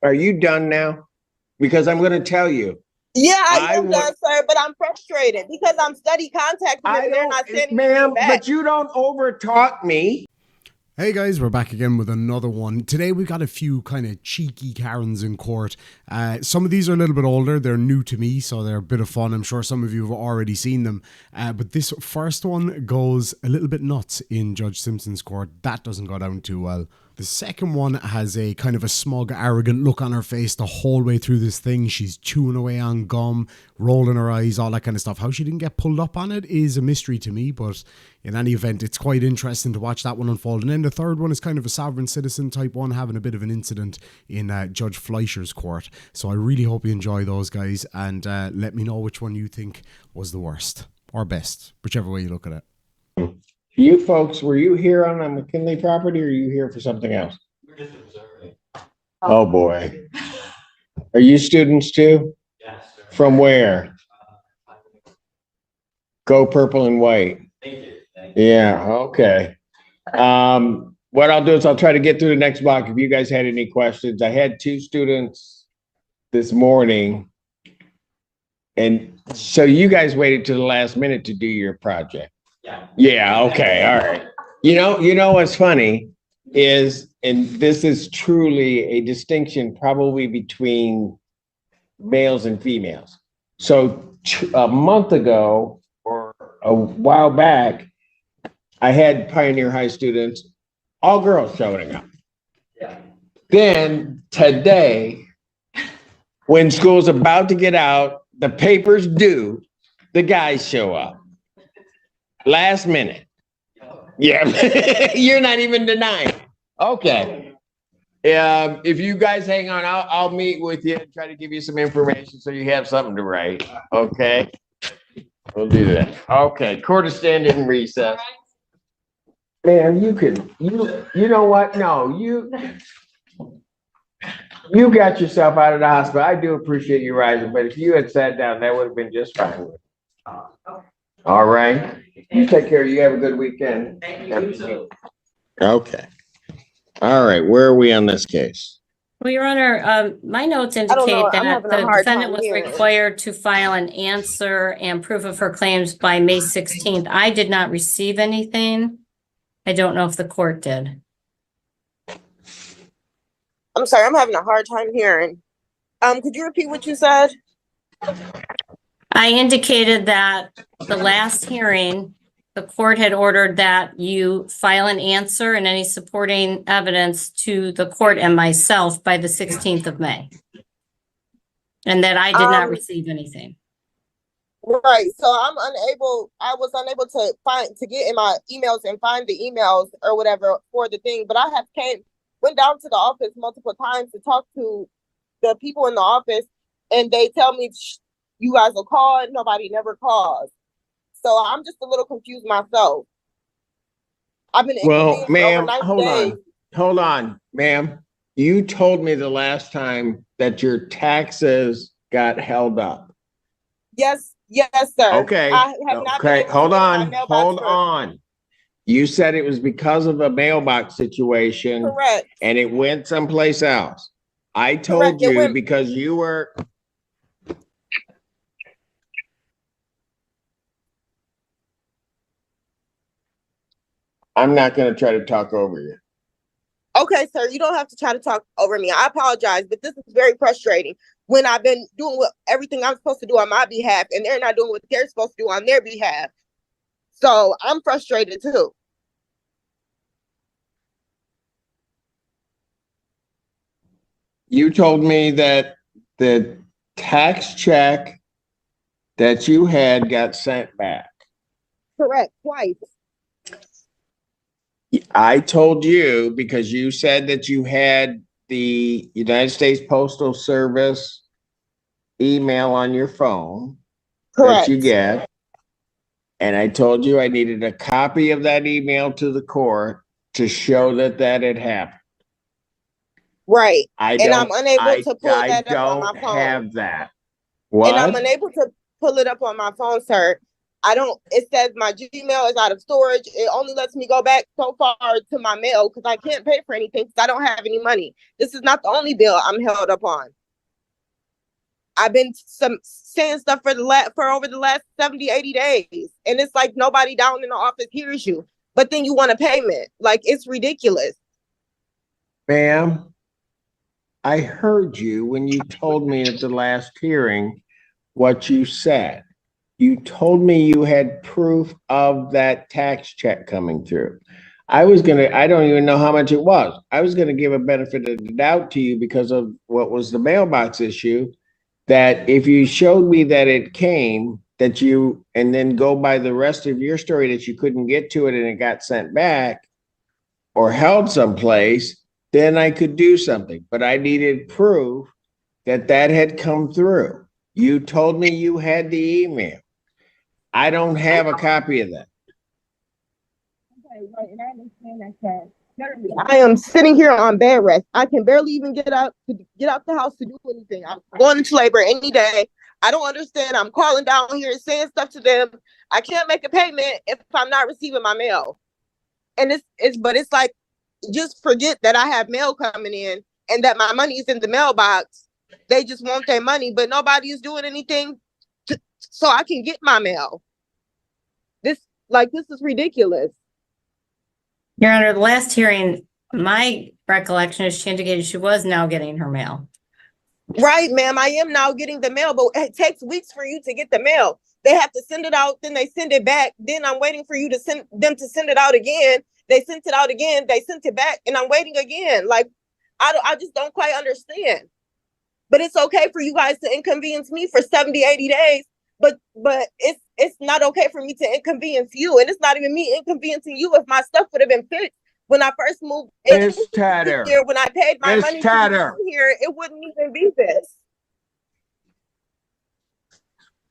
Are you done now? Because I'm going to tell you. Yeah, I am done, sir, but I'm frustrated because I'm study contacting them and they're not sending me back. But you don't overtalk me. Hey guys, we're back again with another one. Today we've got a few kind of cheeky Karens in court. Some of these are a little bit older. They're new to me, so they're a bit of fun. I'm sure some of you have already seen them. But this first one goes a little bit nuts in Judge Simpson's court. That doesn't go down too well. The second one has a kind of a smug, arrogant look on her face the whole way through this thing. She's chewing away on gum, rolling her eyes, all that kind of stuff. How she didn't get pulled up on it is a mystery to me, but in any event, it's quite interesting to watch that one unfold. And then the third one is kind of a sovereign citizen type one, having a bit of an incident in Judge Fleischer's court. So I really hope you enjoy those, guys, and let me know which one you think was the worst or best, whichever way you look at it. You folks, were you here on the McKinley property or are you here for something else? We're just observing. Oh boy. Are you students too? Yes, sir. From where? Go purple and white. Thank you. Thank you. Yeah, okay. What I'll do is I'll try to get through the next block. If you guys had any questions, I had 2 students this morning. And so you guys waited to the last minute to do your project. Yeah, okay, all right. You know what's funny is, and this is truly a distinction probably between males and females. So a month ago or a while back, I had Pioneer High students, all girls showing up. Yeah. Then today, when school's about to get out, the paper's due, the guys show up. Last minute. Yeah, you're not even denying. Okay. If you guys hang on, I'll meet with you and try to give you some information so you have something to write. Okay. We'll do that. Okay. Court is standing in recess. Man, you know what? No, you got yourself out of the hospital. I do appreciate you rising, but if you had sat down, that would have been just fine. All right. You take care. You have a good weekend. Thank you too. Okay. All right. Where are we on this case? Well, Your Honor, my notes indicate that the defendant was required to file an answer and proof of her claims by May 16th. I did not receive anything. I don't know if the court did. I'm sorry, I'm having a hard time hearing. Could you repeat what you said? I indicated that the last hearing, the court had ordered that you file an answer and any supporting evidence to the court and myself by the 16th of May. And that I did not receive anything. Right. So I was unable to get in my emails and find the emails or whatever for the thing, but I went down to the office multiple times to talk to the people in the office, and they tell me you guys will call and nobody never calls. So I'm just a little confused myself. I've been ma'am, hold on, ma'am. You told me the last time that your taxes got held up. Yes, sir. Okay. I have not okay. Hold on. You said it was because of a mailbox situation. Correct. And it went someplace else. I told you because you were. I'm not going to try to talk over you. Okay, sir, you don't have to try to talk over me. I apologize, but this is very frustrating when I've been doing everything I'm supposed to do on my behalf and they're not doing what they're supposed to do on their behalf. So I'm frustrated too. You told me that the tax check that you had got sent back. Correct, twice. I told you because you said that you had the United States Postal Service email on your phone. Correct. That you get. And I told you I needed a copy of that email to the court to show that had happened. Right. And I'm unable to pull that up on my phone. I don't have that. What? And I'm unable to pull it up on my phone, sir. It says my Gmail is out of storage. It only lets me go back so far to my mail because I can't pay for anything because I don't have any money. This is not the only bill I'm held up on. I've been saying stuff for over the last 70, 80 days. And it's like nobody down in the office hears you. But then you want a payment. Like, it's ridiculous. Ma'am, I heard you when you told me at the last hearing what you said. You told me you had proof of that tax check coming through. I don't even know how much it was. I was gonna give a benefit of the doubt to you because of what was the mailbox issue. That if you showed me that it came, and then go by the rest of your story that you couldn't get to it and it got sent back or held someplace, then I could do something. But I needed proof that had come through. You told me you had the email. I don't have a copy of that. Okay, right, and I understand that. I am sitting here on bed rest. I can barely even get out the house to do anything. I'm going into labor any day. I don't understand. I'm calling down here and saying stuff to them. I can't make a payment if I'm not receiving my mail. And it's like, just forget that I have mail coming in and that my money is in the mailbox. They just want their money, but nobody is doing anything so I can get my mail. This is ridiculous. Your Honor, the last hearing, my recollection is she indicated she was now getting her mail. Right, ma'am. I am now getting the mail, but it takes weeks for you to get the mail. They have to send it out, then they send it back. Then I'm waiting for them to send it out again. They sent it out again. They sent it back, and I'm waiting again. Like, I just don't quite understand. But it's okay for you guys to inconvenience me for 70, 80 days. But it's not okay for me to inconvenience you. And it's not even me inconveniencing you if my stuff would have been fixed when I first moved in here, when I paid my money to come here, it wouldn't even be this.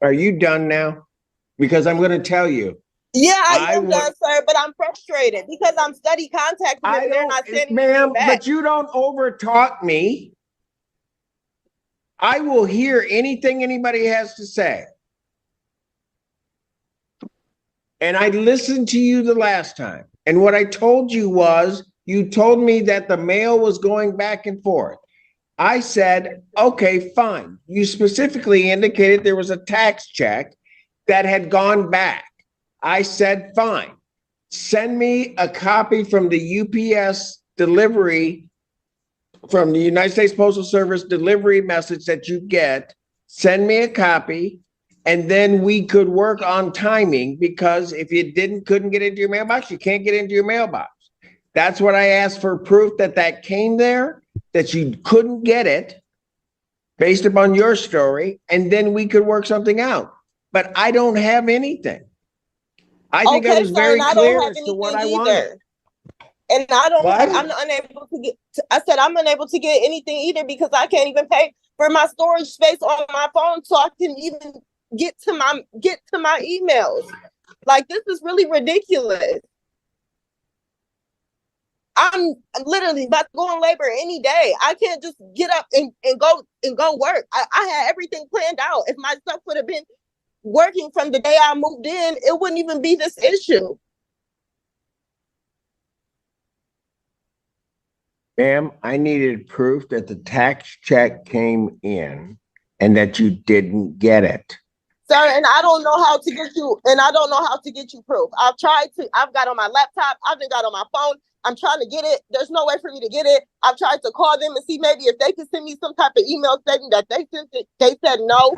Are you done now? Because I'm going to tell you. Yeah, I am done, sir, but I'm frustrated because I'm study contacting them and they're not sending me back. But you don't overtalk me. I will hear anything anybody has to say. And I listened to you the last time. And what I told you was, you told me that the mail was going back and forth. I said, okay, fine. You specifically indicated there was a tax check that had gone back. I said, fine. Send me a copy from the UPS delivery, from the United States Postal Service delivery message that you get. Send me a copy. And then we could work on timing, because if you couldn't get into your mailbox, you can't get into your mailbox. That's what I asked for, proof that came there, that you couldn't get it based upon your story, and then we could work something out. But I don't have anything. I think I was very clear as to what I wanted. And I'm unable to get, I said I'm unable to get anything either because I can't even pay for my storage space on my phone so I can even get to my emails. Like, this is really ridiculous. I'm literally about to go on labor any day. I can't just get up and go work. I had everything planned out. If my stuff would have been working from the day I moved in, it wouldn't even be this issue. Ma'am, I needed proof that the tax check came in and that you didn't get it. Sir, and I don't know how to get you proof. I've got on my laptop, I've got on my phone. I'm trying to get it. There's no way for me to get it. I've tried to call them and see maybe if they could send me some type of email stating that they sent it. They said no.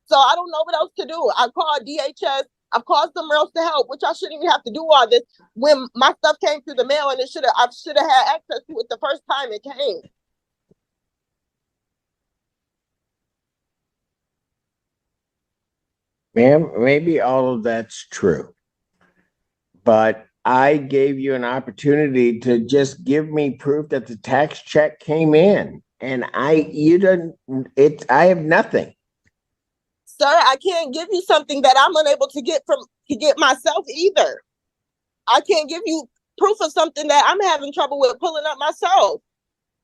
So I don't know what else to do. I called DHS. I've called somewhere else to help, which I shouldn't even have to do all this when my stuff came through the mail, and I should have had access to it the first time it came. Ma'am, maybe all of that's true, but I gave you an opportunity to just give me proof that the tax check came in, and I have nothing. Sir, I can't give you something that I'm unable to get myself either. I can't give you proof of something that I'm having trouble with pulling up myself.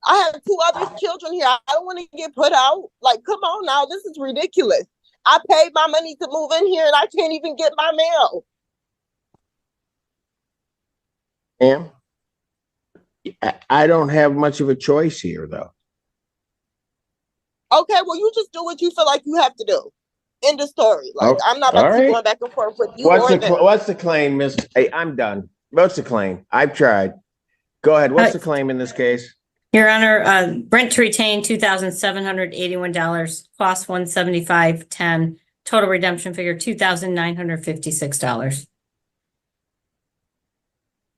I have 2 other children here. I don't want to get put out. Like, come on now, this is ridiculous. I paid my money to move in here and I can't even get my mail. Ma'am, I don't have much of a choice here, though. Okay, well, you just do what you feel like you have to do. End of story. Like, Oh, I'm not about all to keep right. going back and forth with you or them. What's the claim, Miss? Hey, I'm done. What's the claim? I've tried. Go ahead. What's the claim in this case? Your Honor, rent to retain $2,781, cost $175.10, total redemption figure $2,956.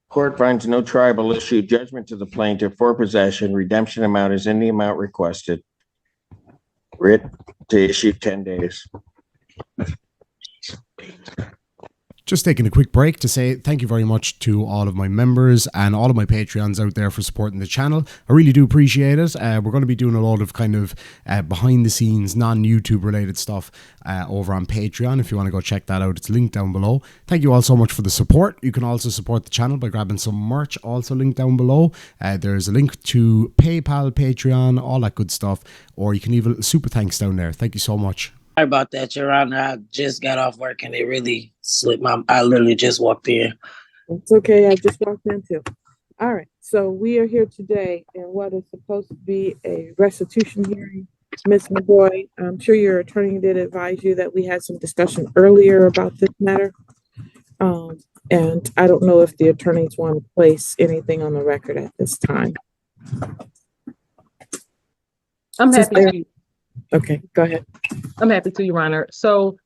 Court finds no tribal issue. Judgment to the plaintiff for possession. Redemption amount is in the amount requested. Writ to issue 10 days. Just taking a quick break to say thank you very much to all of my members and all of my Patreons out there for supporting the channel. I really do appreciate it. We're going to be doing a lot of kind of behind the scenes, non-YouTube related stuff over on Patreon. If you want to go check that out, it's linked down below. Thank you all so much for the support. You can also support the channel by grabbing some merch, also linked down below. There's a link to PayPal, Patreon, all that good stuff. Or you can leave a super thanks down there. Thank you so much. Sorry about that, Your Honor. I just got off work and it really slipped I literally just walked in. It's okay. I just walked in too. All right. So we are here today in what is supposed to be a restitution hearing. Ms. McGoy, I'm sure your attorney did advise you that we had some discussion earlier about this matter. And I don't know if the attorneys want to place anything on the record at this time. I'm happy to. Okay, go ahead. I'm happy to, Your Honor. So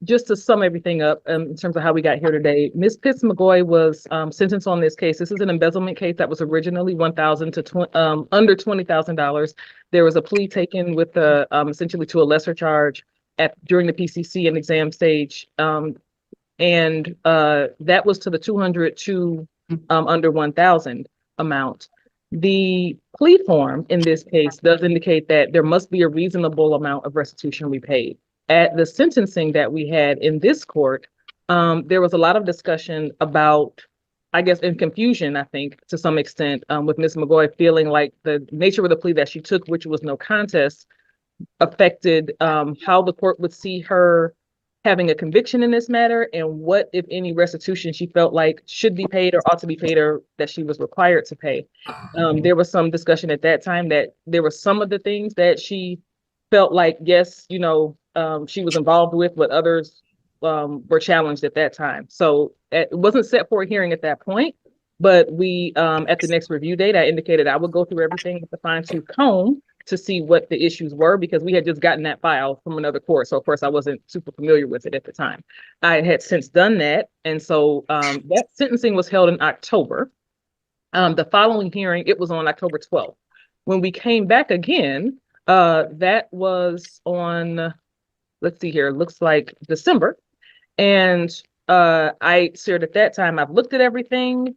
just to sum everything up in terms of how we got here today, Ms. Pitts McGoy was sentenced on this case. This is an embezzlement case that was originally $1,000 to under $20,000. There was a plea taken with essentially to a lesser charge during the PCC and exam stage. And that was to the 200 to under 1,000 amount. The plea form in this case does indicate that there must be a reasonable amount of restitution repaid. At the sentencing that we had in this court, there was a lot of discussion about, I guess, in confusion, I think, to some extent, with Ms. McGoy feeling like the nature of the plea that she took, which was no contest, affected how the court would see her having a conviction in this matter and what, if any, restitution she felt like should be paid or ought to be paid or that she was required to pay. There was some discussion at that time that there were some of the things that she felt like, yes, you know, she was involved with, but others were challenged at that time. So it wasn't set for a hearing at that point, but we, at the next review date, I indicated I would go through everything with the fine-tooth comb to see what the issues were, because we had just gotten that file from another court. So of course I wasn't super familiar with it at the time. I had since done that. And so that sentencing was held in October. The following hearing, it was on October 12th. When we came back again, that was on, let's see here, looks like December. And I said at that time, I've looked at everything.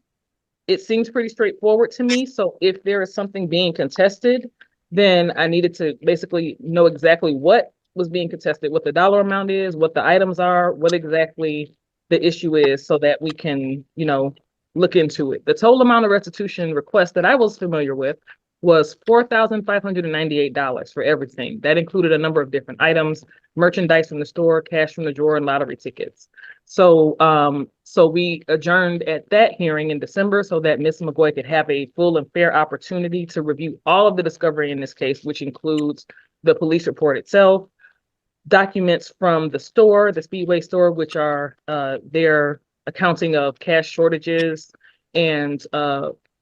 It seems pretty straightforward to me. So if there is something being contested, then I needed to basically know exactly what was being contested, what the dollar amount is, what the items are, what exactly the issue is, so that we can, you know, look into it. The total amount of restitution request that I was familiar with was $4,598 for everything. That included a number of different items, merchandise from the store, cash from the drawer, and lottery tickets. So so we adjourned at that hearing in December so that Ms. McGoy could have a full and fair opportunity to review all of the discovery in this case, which includes the police report itself, documents from the store, the Speedway store, which are their accounting of cash shortages, and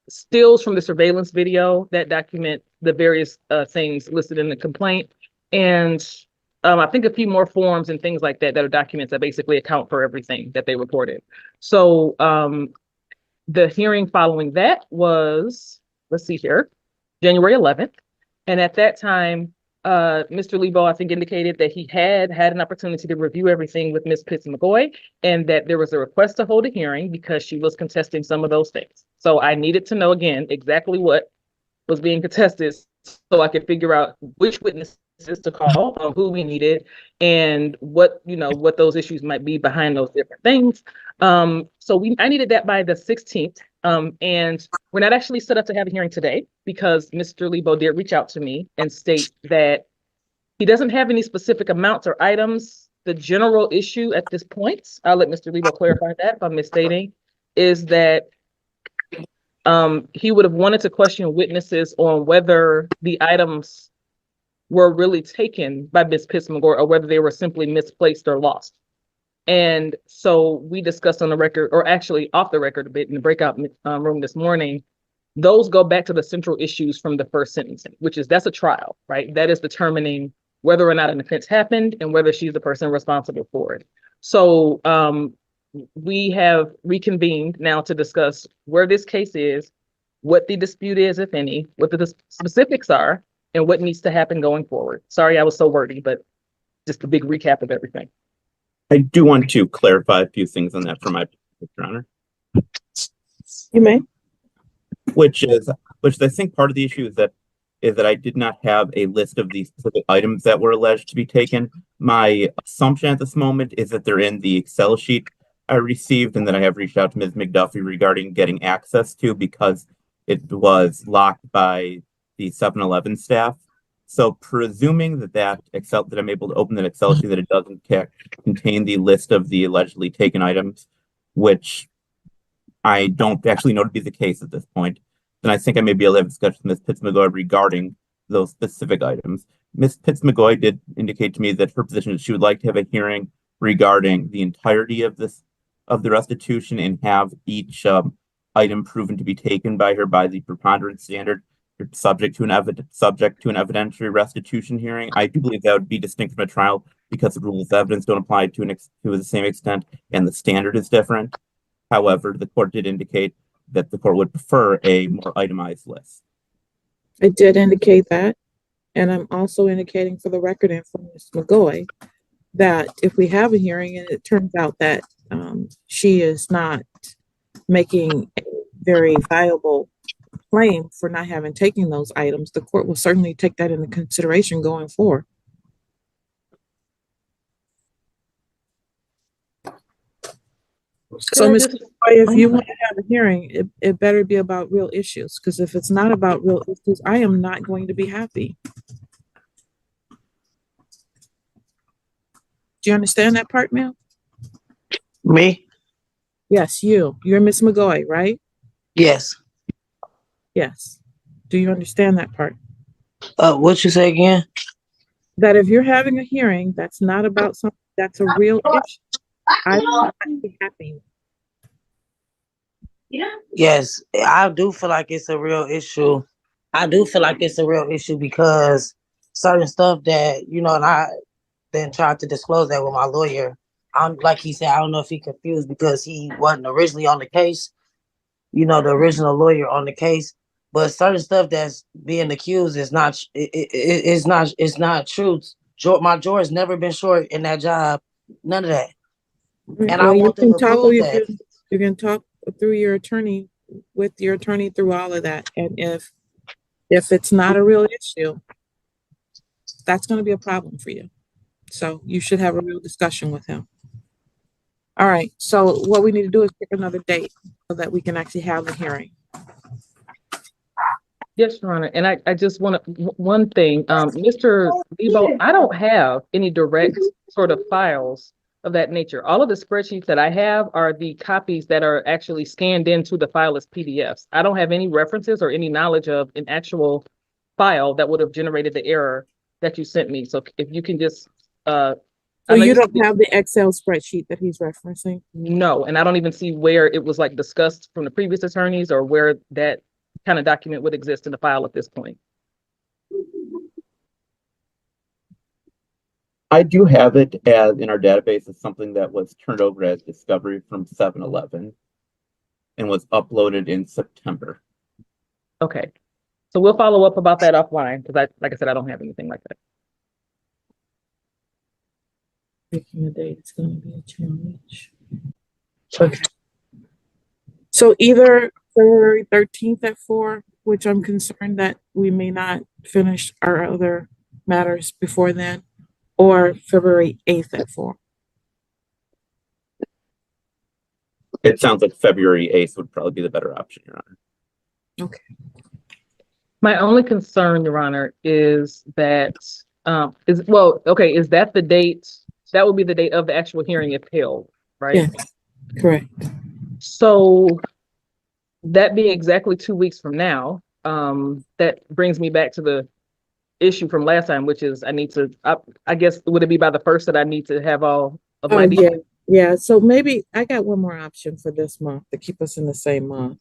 stills from the surveillance video that document the various things listed in the complaint, and I think a few more forms and things like that that are documents that basically account for everything that they reported. So the hearing following that was, let's see here, January 11th. And at that time, Mr. Lebo, I think, indicated that he had an opportunity to review everything with Ms. Pitts McGoy, and that there was a request to hold a hearing because she was contesting some of those things. So I needed to know, again, exactly what was being contested so I could figure out which witnesses to call, who we needed, and what, you know, what those issues might be behind those different things. So I needed that by the 16th. And we're not actually set up to have a hearing today because Mr. Lebo did reach out to me and state that He doesn't have any specific amounts or items. The general issue at this point, I'll let Mr. Lebo clarify that if I'm misstating, is that he would have wanted to question witnesses on whether the items were really taken by Ms. Pitts-McGoy or whether they were simply misplaced or lost. And so we discussed on the record, or actually off the record a bit in the breakout room this morning, those go back to the central issues from the first sentencing, which is that's a trial, right? That is determining whether or not an offense happened and whether she's the person responsible for it. So we have reconvened now to discuss where this case is, what the dispute is, if any, what the specifics are, and what needs to happen going forward. Sorry, I was so wordy, but just a big recap of everything. I do want to clarify a few things on that for my Your Honor. You may. Which I think part of the issue is that I did not have a list of the specific items that were alleged to be taken. My assumption at this moment is that they're in the Excel sheet I received and that I have reached out to Ms. McDuffie regarding getting access to because it was locked by the 7-Eleven staff. So presuming that I'm able to open that Excel sheet, that it doesn't contain the list of the allegedly taken items, which I don't actually know to be the case at this point, then I think I may be able to have a discussion with Ms. Pitts-McGoy regarding those specific items. Ms. Pitts-McGoy did indicate to me that her position is she would like to have a hearing regarding the entirety of the restitution and have each item proven to be taken by her by the preponderance standard, subject to an evidentiary restitution hearing. I do believe that would be distinct from a trial because the rules of evidence don't apply to the same extent and the standard is different. However, the court did indicate that the court would prefer a more itemized list. I did indicate that. And I'm also indicating for the record and for Ms. McGoy that if we have a hearing and it turns out that she is not making a very viable claim for not having taken those items, the court will certainly take that into consideration going forward. So, Ms. McGoy, if you want to have a hearing, it better be about real issues, because if it's not about real issues, I am not going to be happy. Do you understand that part, ma'am? Me? Yes, you. You're Miss McGoy, right? Yes. Yes. Do you understand that part? What you say again? That if you're having a hearing that's not about something that's a real issue, I will not be happy. Yes, I do feel like it's a real issue. I do feel like it's a real issue because certain stuff that, and I then tried to disclose that with my lawyer. Like he said, I don't know if he confused because he wasn't originally on the case, the original lawyer on the case. But certain stuff that's being accused is not, it's not true. My George never been short in that job. None of that. And I want them to prove that. You can talk through your attorney, with your attorney through all of that. And if it's not a real issue, that's going to be a problem for you. So you should have a real discussion with him. All right. So what we need to do is pick another date so that we can actually have the hearing. Yes, Your Honor. And I just want one thing, Mr. Lebo, I don't have any direct sort of files of that nature. All of the spreadsheets that I have are the copies that are actually scanned into the file as PDFs. I don't have any references or any knowledge of an actual file that would have generated the error that you sent me. So if you can just, so you don't have the Excel spreadsheet that he's referencing? No, and I don't even see where it was like discussed from the previous attorneys or where that kind of document would exist in the file at this point. I do have it as in our database as something that was turned over as discovery from 7-Eleven and was uploaded in September. Okay. So we'll follow up about that offline because like I said, I don't have anything like that. Picking a date is going to be a challenge. Okay. So either February 13th at 4, which I'm concerned that we may not finish our other matters before then, or February 8th at 4. It sounds like February 8th would probably be the better option, Your Honor. Okay. My only concern, Your Honor, is that Is that the date? That would be the date of the actual hearing if held, right? Yes, correct. So that being exactly 2 weeks from now, that brings me back to the issue from last time, which is I guess, would it be by the first that I need to have all of my Oh, yeah, details? yeah. So maybe I got one more option for this month to keep us in the same month.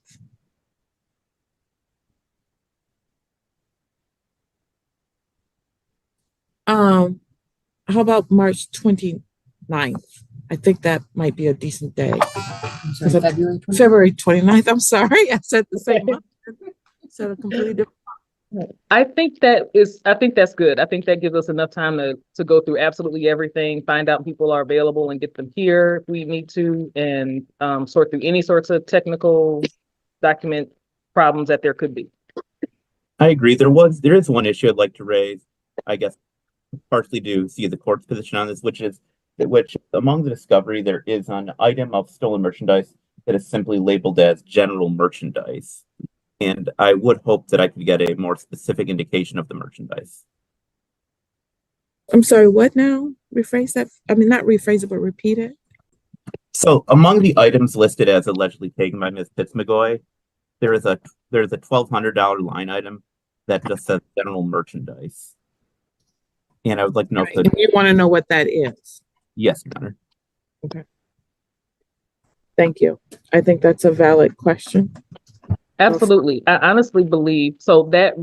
How about March 29th? I think that might be a decent day. February 29th. I'm sorry. I said the same month. So a completely different. I think that's good. I think that gives us enough time to go through absolutely everything, find out people are available and get them here if we need to, and sort through any sorts of technical document problems that there could be. I agree. There is one issue I'd like to raise, I guess, partially to see the court's position on this, which among the discovery, there is an item of stolen merchandise that is simply labeled as general merchandise. And I would hope that I could get a more specific indication of the merchandise. I'm sorry, what now? Rephrase that. I mean, not rephrase it, but repeat it. So among the items listed as allegedly taken by Ms. Fitzmagoy, there's a $1,200 line item that just says general merchandise. And I would like to know Right. You want to know what that is? Yes, Your Honor. Okay. Thank you. I think that's a valid question. Absolutely. I honestly believe, so that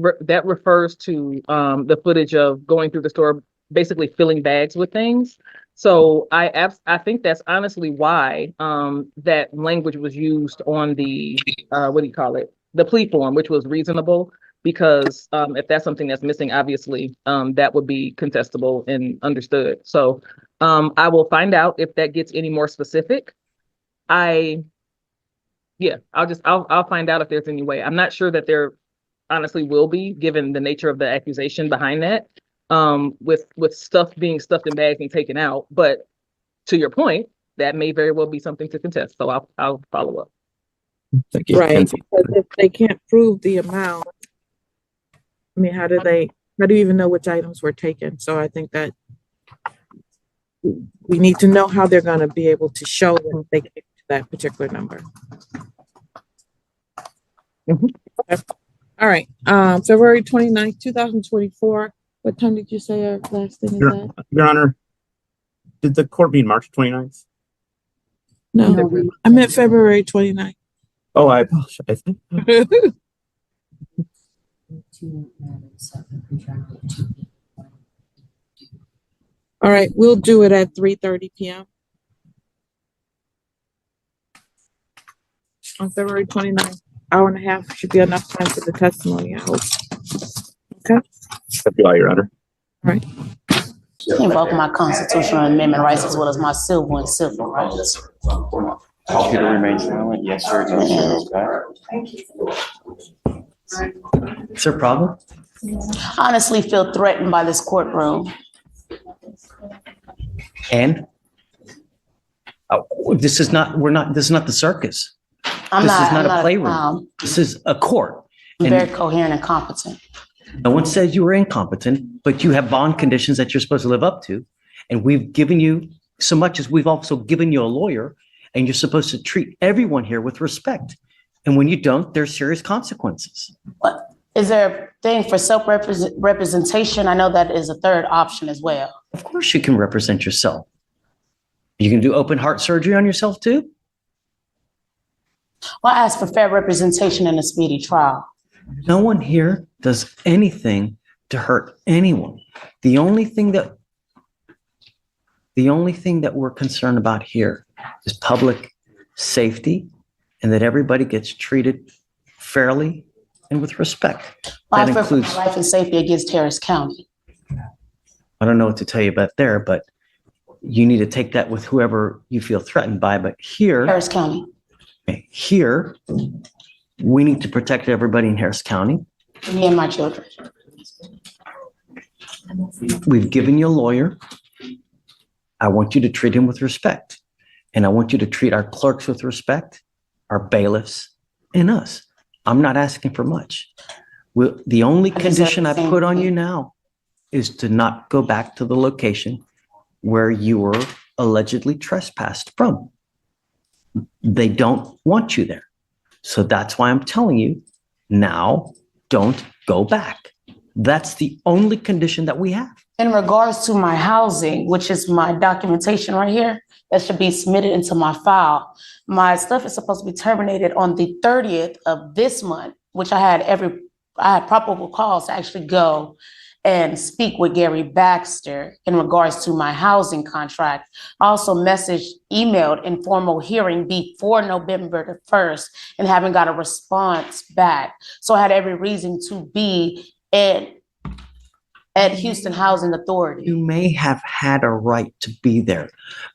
refers to the footage of going through the store, basically filling bags with things. So I think that's honestly why that language was used on the, what do you call it? The plea form, which was reasonable, because if that's something that's missing, obviously, that would be contestable and understood. So I will find out if that gets any more specific. I'll find out if there's any way. I'm not sure that there honestly will be, given the nature of the accusation behind that, with stuff being stuffed in bags and taken out. But to your point, that may very well be something to contest. So I'll follow up. Thank you. Right. Because if they can't prove the amount, I mean, how do you even know which items were taken? So I think that we need to know how they're going to be able to show that they get to that particular number. Okay. All right. February 29th, 2024. What time did you say our last thing is at? Your Honor, did the court mean March 29th? No, I meant February 29th. Oh, I apologize. All right, we'll do it at 3:30 p.m. on February 29th. Hour and a half should be enough time for the testimony, I hope. Okay. Thank you, Your Honor. All right. Invoke my constitutional amendment rights as well as my civil and civil rights. Computer remain silent. Yes, sir. No, sir. Okay. Is there a problem? Honestly feel threatened by this courtroom. And this is not the circus. I'm This is not a I'm playroom. This is a court. I'm And very coherent and competent. no one says you were incompetent, but you have bond conditions that you're supposed to live up to. And we've given you so much as we've also given you a lawyer, and you're supposed to treat everyone here with respect. And when you don't, there's serious consequences. What is there a thing for self-representation? I know that is a third option as well. Of course you can represent yourself. You can do open heart surgery on yourself too. Well, I ask for fair representation in a speedy trial. No one here does anything to hurt anyone. The only thing that we're concerned about here is public safety and that everybody gets treated fairly and with respect. Well, That I fear includes, for my life and safety against Harris County. I don't know what to tell you about there, but you need to take that with whoever you feel threatened by. But Harris County. here, we need to protect everybody in Harris County. Me and my children. We've given you a lawyer. I want you to treat him with respect. And I want you to treat our clerks with respect, our bailiffs, and us. I'm not asking for much. The only condition I put on you now is to not go back to the location where you were allegedly trespassed from. They don't want you there. So that's why I'm telling you now, don't go back. That's the only condition that we have. In regards to my housing, which is my documentation right here, that should be submitted into my file. My stuff is supposed to be terminated on the 30th of this month, which I had probable cause to actually go and speak with Gary Baxter in regards to my housing contract. I also emailed informal hearing before November the 1st and haven't got a response back. So I had every reason to be at Houston Housing Authority. You may have had a right to be there,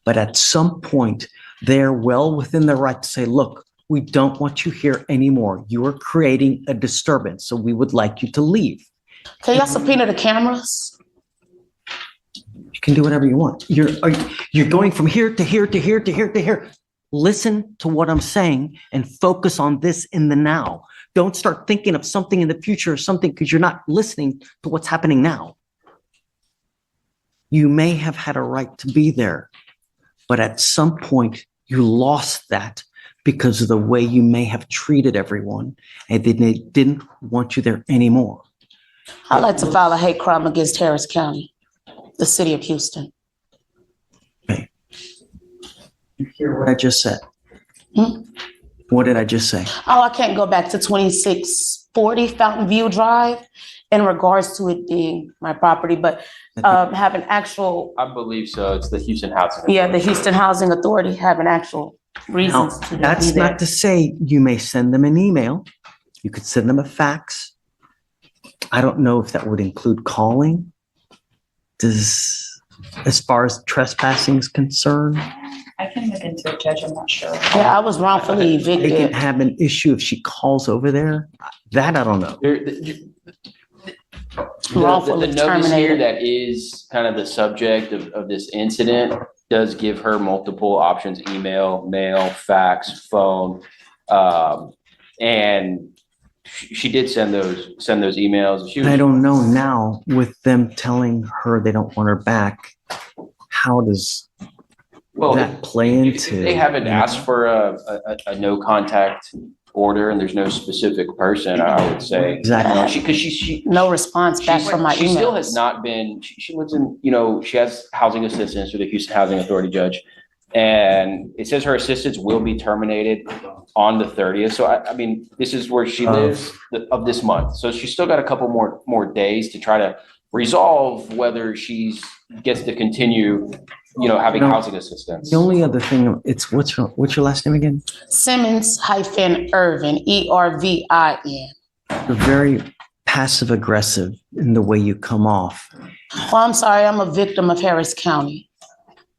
but at some point, they're well within their right to say, look, we don't want you here anymore. You are creating a disturbance, so we would like you to leave. Can y'all subpoena the cameras? You can do whatever you want. You're going from here to here to here to here to here. Listen to what I'm saying and focus on this in the now. Don't start thinking of something in the future or something because you're not listening to what's happening now. You may have had a right to be there, but at some point you lost that because of the way you may have treated everyone and they didn't want you there anymore. I'd like to file a hate crime against Harris County, the city of Houston. Okay. You hear what I just said? What did I just say? Oh, I can't go back to 2640 Fountain View Drive in regards to it being my property, but have an actual, I believe so. It's the Houston Housing. yeah, the Houston Housing Authority have an actual reasons Now, to be that's there. not to say you may send them an email. You could send them a fax. I don't know if that would include calling. As far as trespassing is concerned, I can look into it, Judge. I'm not sure. Yeah, I was wrongfully they can evicted. have an issue if she calls over there. That I don't know. Wrongfully The notice here terminated. that is kind of the subject of this incident does give her multiple options: email, mail, fax, phone. And she did send those emails. She was, I don't know now with them telling her they don't want her back. How does that play into? They haven't asked for a no contact order and there's no specific person, I would say. Exactly. Because she No response back from my she still emails. has not been, she lives in, she has housing assistance with the Houston Housing Authority, Judge. And it says her assistance will be terminated on the 30th. So I mean, this is where she lives of this month. So she's still got a couple more days to try to resolve whether she gets to continue, having housing assistance. The only other thing, it's what's your last name again? Simmons-Irvin, Ervin. You're very passive aggressive in the way you come off. Well, I'm sorry, I'm a victim of Harris County.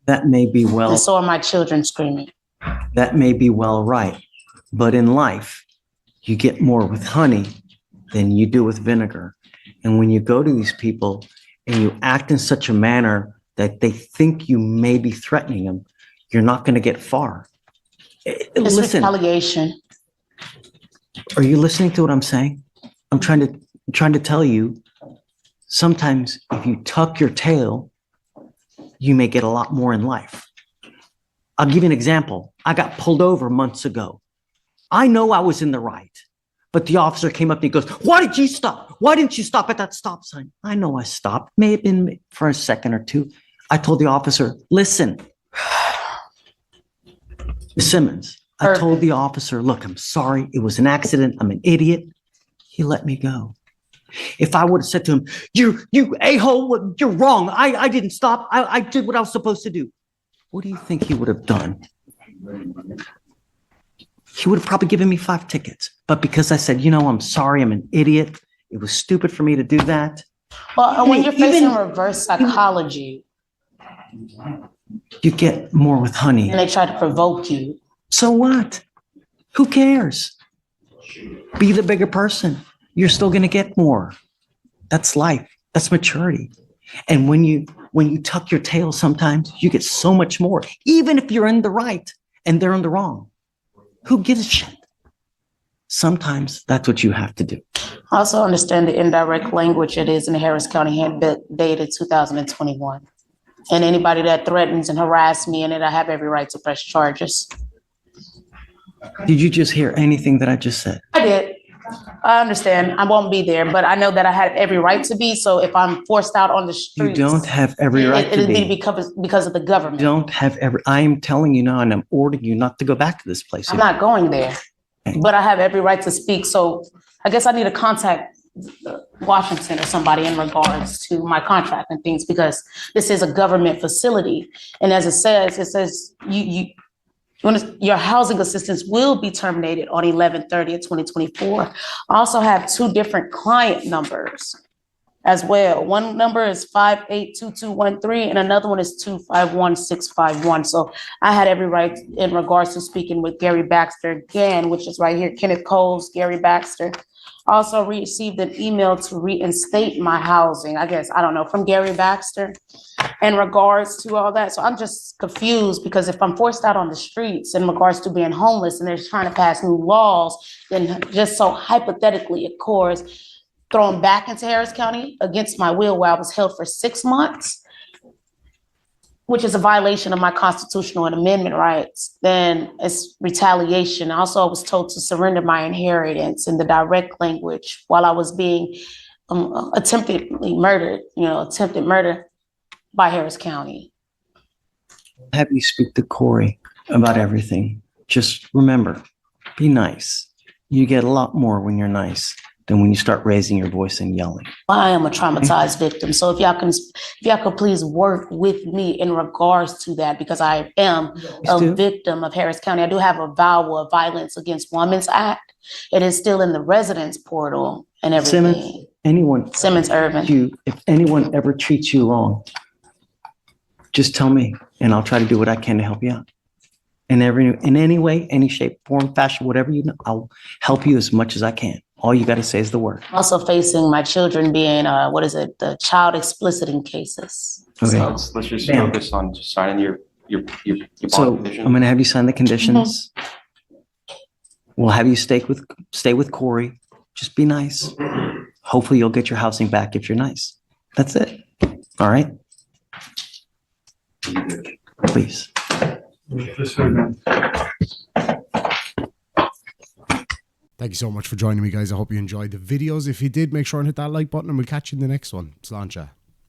That may be And so are my children screaming. That may be well right. But in life, you get more with honey than you do with vinegar. And when you go to these people and you act in such a manner that they think you may be threatening them, you're not going to get far. It's retaliation. Are you listening to what I'm saying? I'm trying to tell you, sometimes if you tuck your tail, you may get a lot more in life. I'll give you an example. I got pulled over months ago. I know I was in the right, but the officer came up and he goes, "Why did you stop? Why didn't you stop at that stop sign?" I know I stopped. May have been for a second or two. I told the officer, "Listen, Simmons," I told the officer, "Look, I'm sorry. It was an accident. I'm an idiot." He let me go. If I would have said to him, you a-hole, you're wrong. I didn't stop. I did what I was supposed to do. What do you think he would have done? He would have probably given me 5 tickets. But because I said, I'm sorry, I'm an idiot. It was stupid for me to do that. Well, when you're facing reverse psychology, you get more with honey. and they try to provoke you. So what? Who cares? Be the bigger person. You're still going to get more. That's life. That's maturity. And when you tuck your tail, sometimes you get so much more, even if you're in the right and they're in the wrong. Who gives a shit? Sometimes that's what you have to do. I also understand the indirect language it is in the Harris County Handbook dated 2021. And anybody that threatens and harass me in it, I have every right to press charges. Did you just hear anything that I just said? I did. I understand. I won't be there, but I know that I had every right to be. So if I'm forced out on the You streets, don't have every right to it'd be be. because of the government. You don't have every, I am telling you now, and I'm ordering you not to go back to this place. I'm not going there, but I have every right to speak. So I guess I need to contact Washington or somebody in regards to my contract and things, because this is a government facility. And as it says your housing assistance will be terminated on 11/30/2024. I also have two different client numbers as well. One number is 582213 and another one is 251651. So I had every right in regards to speaking with Gary Baxter again, which is right here, Kenneth Coles, Gary Baxter. Also received an email to reinstate my housing, I guess, I don't know, from Gary Baxter in regards to all that. So I'm just confused, because if I'm forced out on the streets in regards to being homeless and they're trying to pass new laws, then just so hypothetically, of course, thrown back into Harris County against my will, where I was held for 6 months, which is a violation of my constitutional and amendment rights, then it's retaliation. Also, I was told to surrender my inheritance in the direct language while I was being attempted murder by Harris County. Have you speak to Corey about everything. Just remember, be nice. You get a lot more when you're nice than when you start raising your voice and yelling. I am a traumatized victim. So if y'all could please work with me in regards to that, because I am a victim of Harris County. I do have a VAWA, a Violence Against Women's Act. It is still in the residence portal and everything. Simmons Urban. If anyone ever treats you wrong, just tell me and I'll try to do what I can to help you out. In any way, any shape, form, fashion, whatever you know, I'll help you as much as I can. All you got to say is the word. Also facing my children being, the child explicit cases. Okay. So let's just focus on just signing your So bond condition. I'm going to have you sign the conditions. We'll have you stay with Corey. Just be nice. Hopefully you'll get your housing back if you're nice. That's it. All right. Please. Thank you so much for joining me, guys. I hope you enjoyed the videos. If you did, make sure and hit that like button and we'll catch you in the next one. Sláinte.